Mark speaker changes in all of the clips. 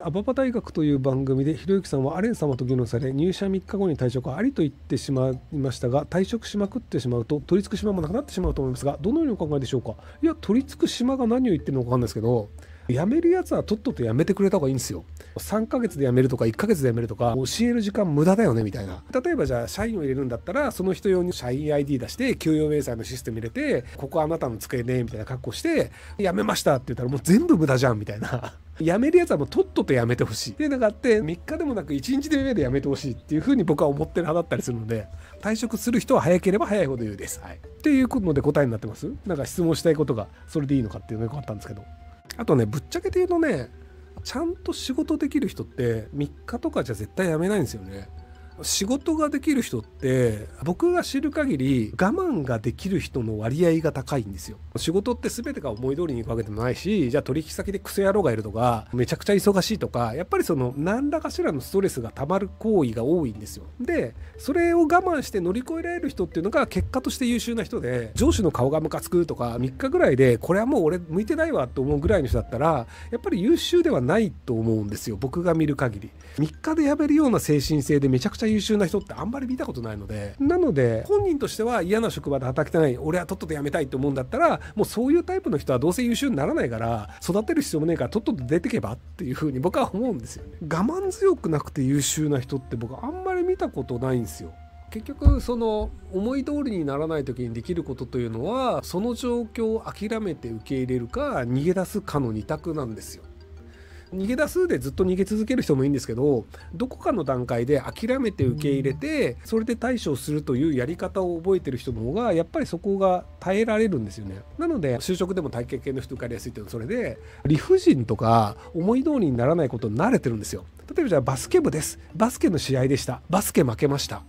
Speaker 1: アババ大学という番組でひろゆきさんはアレン様と議論され、入社3日後に退職はありと言ってしまいましたが、退職しまくってしまうと取り付く島もなくなってしまうと思いますが、どのようにお考えでしょうか。いや、取り付く島が何を言ってるのか分かんないですけど、辞めるやつはとっとと辞めてくれた方がいいんですよ。3ヶ月で辞めるとか1ヶ月で辞めるとか、教える時間無駄だよねみたいな。例えばじゃあ社員を入れるんだったら、その人用に社員 ID 出して給与明細のシステム入れて、ここあなたの机ねみたいな格好して辞めましたって言ったらもう全部無駄じゃんみたいな。辞めるやつはもうとっとと辞めてほしいっていうのがあって、3日でもなく1日で辞めてほしいっていう風に僕は思ってる派だったりするので、退職する人は早ければ早いほど言うです。はい。っていうので答えになってます。なんか質問したいことがそれでいいのかっていうのがよくあったんですけど、あとね、ぶっちゃけて言うとね、ちゃんと仕事できる人って3日とかじゃ絶対辞めないんですよね。仕事ができる人って僕が知る限り我慢ができる人の割合が高いんですよ。仕事って全てが思い通りにいくわけでもないし、じゃあ取引先でクソ野郎がいるとかめちゃくちゃ忙しいとか、やっぱりその何らかしらのストレスがたまる行為が多いんですよ。でそれを我慢して乗り越えられる人っていうのが結果として優秀な人で、上司の顔がムカつくとか3日ぐらいでこれはもう俺向いてないわと思うぐらいの人だったらやっぱり優秀ではないと思うんですよ、僕が見る限り。3日で辞めるような精神性でめちゃくちゃ優秀な人ってあんまり見たことないので、なので本人としては嫌な職場で働きたい、俺はとっとと辞めたいと思うんだったら、もうそういうタイプの人はどうせ優秀にならないから育てる必要もねえからとっとと出てけばっていう風に僕は思うんですよね。我慢強くなくて優秀な人って僕はあんまり見たことないんですよ。結局その思い通りにならない時にできることというのは、その状況を諦めて受け入れるか逃げ出すかの2択なんですよ。逃げ出すでずっと逃げ続ける人もいいんですけど、どこかの段階で諦めて受け入れてそれで対処するというやり方を覚えてる人の方がやっぱりそこが耐えられるんですよね。なので就職でも体系系の人受かりやすいっていうのはそれで、理不尽とか思い通りにならないことに慣れてるんですよ。例えばじゃあバスケ部です、バスケの試合でした、バスケ負けました、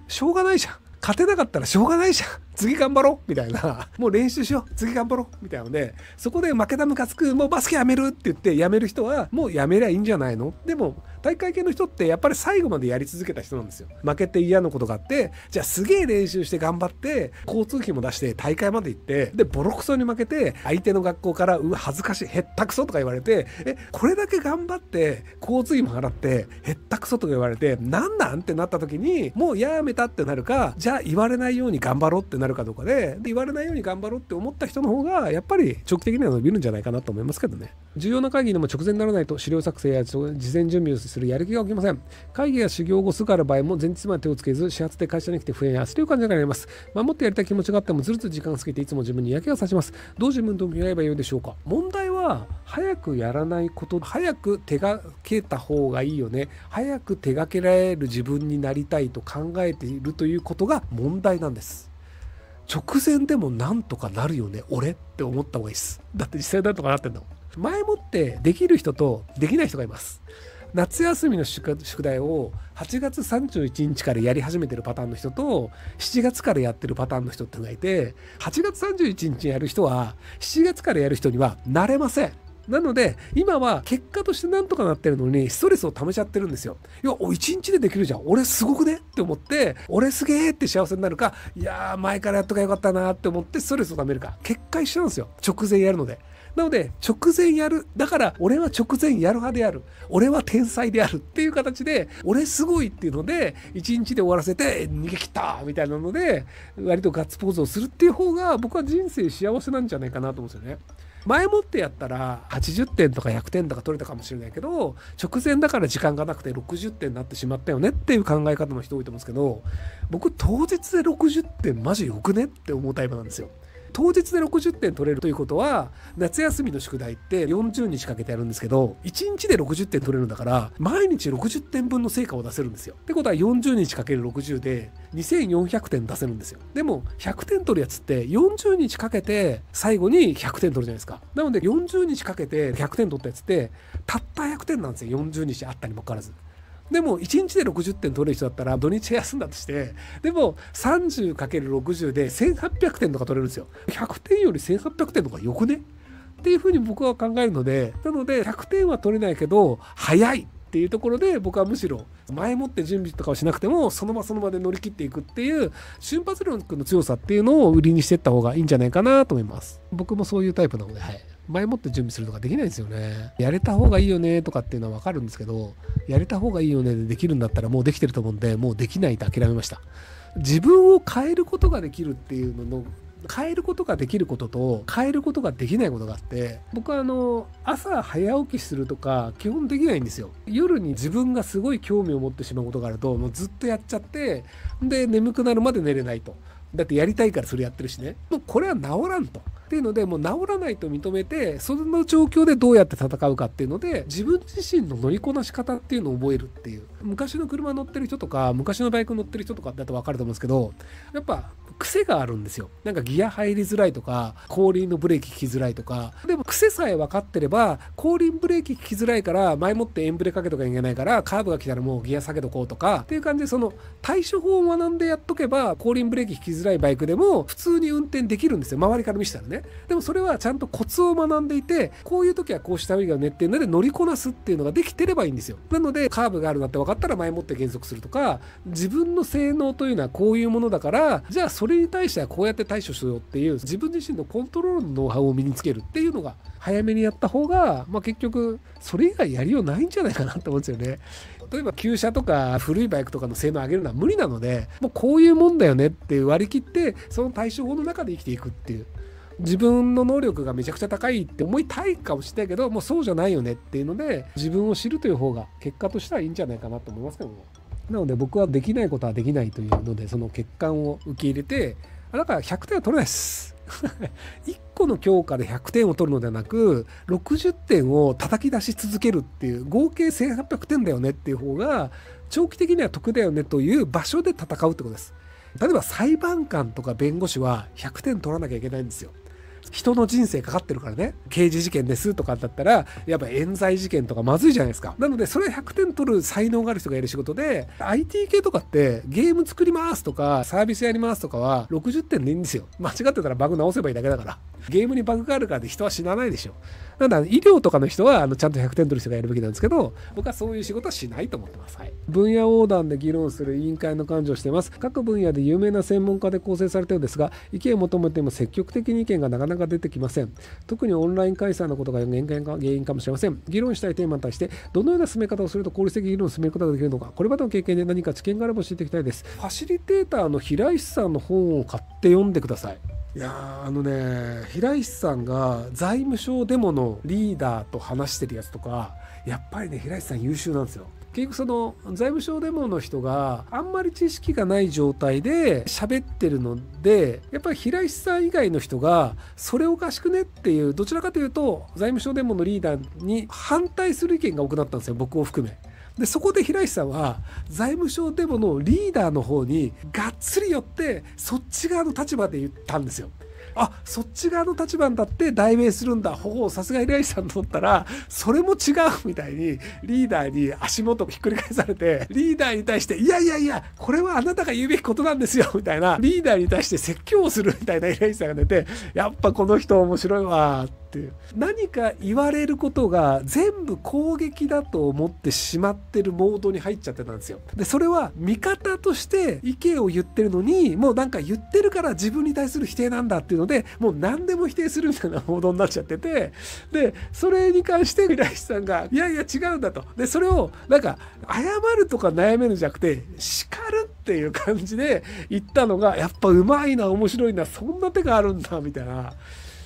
Speaker 1: しょうがないじゃん、勝てなかったらしょうがないじゃん、次頑張ろうみたいな、もう練習しよう、次頑張ろうみたいなので、そこで負けたムカつく、もうバスケやめるって言ってやめる人はもうやめりゃいいんじゃないの。でも大会系の人ってやっぱり最後までやり続けた人なんですよ。負けて嫌なことがあって、じゃあすげえ練習して頑張って交通費も出して大会まで行って、でボロクソに負けて相手の学校からうわ恥ずかしいへったくそとか言われて、これだけ頑張って交通費も払ってへったくそとか言われてなんなんってなった時に、もうやめたってなるか、じゃあ言われないように頑張ろうってなるかどうかで、言われないように頑張ろうって思った人の方がやっぱり長期的には伸びるんじゃないかなと思いますけどね。重要な会議でも直前にならないと資料作成や事前準備をするやる気が起きません。会議や修行後すぐある場合も前日まで手をつけず、始発で会社に来て不安や焦りを感じながらやります。守ってやりたい気持ちがあってもずるずる時間を過ぎていつも自分に嫌気がさします。どう自分と向き合えばよいでしょうか。問題は早くやらないこと、早く手がけた方がいいよね、早く手がけられる自分になりたいと考えているということが問題なんです。直前でもなんとかなるよね俺って思った方がいいです。だって実際なんとかなってんだもん。前もってできる人とできない人がいます。夏休みの宿題を8月31日からやり始めてるパターンの人と7月からやってるパターンの人ってのがいて、8月31日にやる人は7月からやる人にはなれません。なので今は結果としてなんとかなってるのにストレスを溜めちゃってるんですよ。いや1日でできるじゃん、俺すごくねって思って俺すげーって幸せになるか、いやー前からやっとかよかったなって思ってストレスを溜めるか、決壊しちゃうんですよ、直前やるので。なので直前やる、だから俺は直前やる派である、俺は天才であるっていう形で俺すごいっていうので1日で終わらせて逃げ切ったみたいなので割とガッツポーズをするっていう方が僕は人生幸せなんじゃないかなと思うんですよね。前もってやったら80点とか100点とか取れたかもしれないけど、直前だから時間がなくて60点になってしまったよねっていう考え方の人多いと思うんですけど、僕当日で60点マジよくねって思うタイプなんですよ。当日で60点取れるということは、夏休みの宿題って40日かけてやるんですけど、1日で60点取れるんだから毎日60点分の成果を出せるんですよ。ってことは40日かける60で2400点出せるんですよ。でも100点取るやつって40日かけて最後に100点取るじゃないですか。なので40日かけて100点取ったやつってたった100点なんですよ、40日あったにもかかわらず。でも1日で60点取れる人だったら土日休んだとして、でも 30×60 で1800点とか取れるんですよ。100点より1800点とかよくねっていうふうに僕は考えるので、なので100点は取れないけど早いっていうところで、僕はむしろ前もって準備とかをしなくてもその場その場で乗り切っていくっていう瞬発力の強さっていうのを売りにしていった方がいいんじゃないかなと思います。僕もそういうタイプなので、はい。前もって準備するとかできないんですよね。やれた方がいいよねとかっていうのは分かるんですけど、やれた方がいいよねでできるんだったらもうできてると思うんで、もうできないと諦めました。自分を変えることができるっていうのの、変えることができることと変えることができないことがあって、僕は朝早起きするとか基本できないんですよ。夜に自分がすごい興味を持ってしまうことがあるともうずっとやっちゃって、で眠くなるまで寝れないと。だってやりたいからそれやってるしね。もうこれは治らんと。っていうので、もう治らないと認めて、その状況でどうやって戦うかっていうので、自分自身の乗りこなし方っていうのを覚えるっていう。昔の車乗ってる人とか昔のバイク乗ってる人とかだと分かると思うんですけど、やっぱ癖があるんですよ。なんかギア入りづらいとか、後輪のブレーキ効きづらいとか。でも癖さえ分かってれば、後輪ブレーキ効きづらいから前もってエンブレかけとかいけないから、カーブが来たらもうギア下げとこうとかっていう感じで、その対処法を学んでやっとけば、後輪ブレーキ効きづらいバイクでも普通に運転できるんですよ。周りから見せたらね。でもそれはちゃんとコツを学んでいて、こういう時はこうした方がいいよねっていうので乗りこなすっていうのができてればいいんですよ。なのでカーブがあるなって分かったら前もって減速するとか、自分の性能というのはこういうものだから、じゃあそれに対してはこうやって対処しようっていう、自分自身のコントロールのノウハウを身につけるっていうのが早めにやった方が、結局それ以外やりようないんじゃないかなと思うんですよね。例えば旧車とか古いバイクとかの性能を上げるのは無理なので、もうこういうもんだよねって割り切って、その対処法の中で生きていくっていう。自分の能力がめちゃくちゃ高いって思いたいかもしれないけど、もうそうじゃないよねっていうので、自分を知るという方が結果としてはいいんじゃないかなと思いますけども。なので僕はできないことはできないというので、その欠陥を受け入れて、だから100点は取れないです1個の教科で100点を取るのではなく、60点を叩き出し続けるっていう、合計1800点だよねっていう方が長期的には得だよねという場所で戦うってことです。例えば裁判官とか弁護士は100点取らなきゃいけないんですよ。人の人生かかってるからね。刑事事件ですとかだったら、やっぱ冤罪事件とかまずいじゃないですか。なのでそれ100点取る才能がある人がやる仕事で、 IT 系とかってゲーム作りますとかサービスやりますとかは60点でいいんですよ。間違ってたらバグ直せばいいだけだから。ゲームにバグがあるからで人は死なないでしょ。なので医療とかの人はちゃんと100点取る人がやるべきなんですけど、僕はそういう仕事はしないと思ってます。はい、分野横断で議論する委員会の幹事をしています。各分野で有名な専門家で構成されたようですが、意見を求めても積極的に意見がなかなか出てきません。特にオンライン開催のことが原因かもしれません。議論したいテーマに対してどのような進め方をすると効率的に議論を進めることができるのか、これまでの経験で何か知見があれば教えていきたいです。ファシリテーターの平石さんの本を買って読んでください。いや平石さんが財務省デモのリーダーと話してるやつとか、やっぱりね、平石さん優秀なんですよ。結局その財務省デモの人があんまり知識がない状態で喋ってるので、やっぱり平石さん以外の人がそれおかしくねっていう、どちらかというと財務省デモのリーダーに反対する意見が多くなったんですよ、僕を含め。でそこで平石さんは財務省デモのリーダーの方にがっつり寄って、そっち側の立場で言ったんですよ。あ、そっち側の立場に立って代弁するんだ、さすが平石さんと思ったら、それも違うみたいにリーダーに足元ひっくり返されて、リーダーに対していやいやいやこれはあなたが言うべきことなんですよみたいな、リーダーに対して説教をするみたいな平石さんが出て、やっぱこの人面白いわっていう。何か言われることが全部攻撃だと思ってしまってるモードに入っちゃってたんですよ。でそれは味方として意見を言ってるのに、もうなんか言ってるから自分に対する否定なんだっていうので、もう何でも否定するみたいなモードになっちゃってて、でそれに関して平石さんがいやいや違うんだと。でそれをなんか謝るとか悩めるんじゃなくて叱るっていう感じで言ったのが、やっぱうまいな、面白いな、そんな手があるんだみたいな。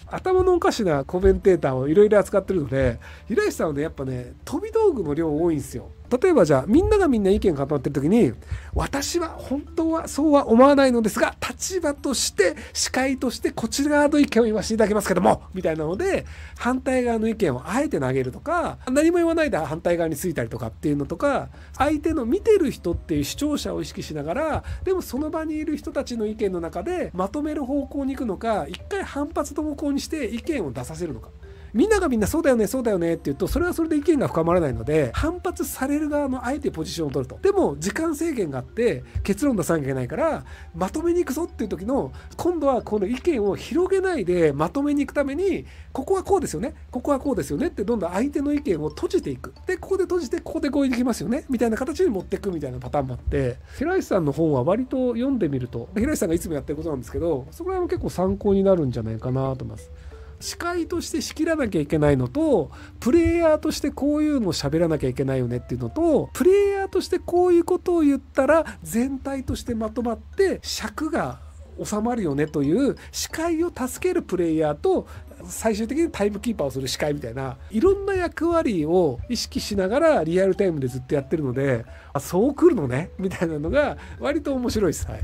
Speaker 1: 頭のおかしなコメンテーターをいろいろ扱ってるので、平石さんはね、やっぱね、飛び道具の量多いんですよ。例えばじゃあみんながみんな意見固まってる時に、私は本当はそうは思わないのですが、立場として司会としてこちら側の意見を言わせていただきますけどもみたいなので、反対側の意見をあえて投げるとか、何も言わないで反対側についたりとかっていうのとか、相手の見てる人っていう視聴者を意識しながら、でもその場にいる人たちの意見の中でまとめる方向に行くのか、一回反発の方向にして意見を出させるのか。みんながみんなそうだよねそうだよねって言うと、それはそれで意見が深まらないので、反発される側のあえてポジションを取ると。でも時間制限があって結論出さなきゃいけないから、まとめに行くぞっていう時の、今度はこの意見を広げないでまとめに行くために、ここはこうですよね、ここはこうですよねって、どんどん相手の意見を閉じていく。でここで閉じて、ここで合意できますよねみたいな形に持っていくみたいなパターンもあって、平石さんの本は割と読んでみると、平石さんがいつもやってることなんですけど、そこら辺も結構参考になるんじゃないかなと思います。司会として仕切らなきゃいけないのと、プレイヤーとしてこういうのを喋らなきゃいけないよねっていうのと、プレイヤーとしてこういうことを言ったら全体としてまとまって尺が収まるよねという司会を助けるプレイヤーと、最終的にタイムキーパーをする司会みたいな、いろんな役割を意識しながらリアルタイムでずっとやってるので、そう来るのねみたいなのが割と面白いです。はい。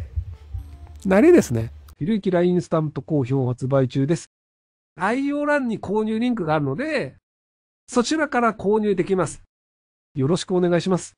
Speaker 1: 慣れですね。ひろゆき LINE スタンプ好評発売中です。概要欄に購入リンクがあるので、そちらから購入できます。よろしくお願いします。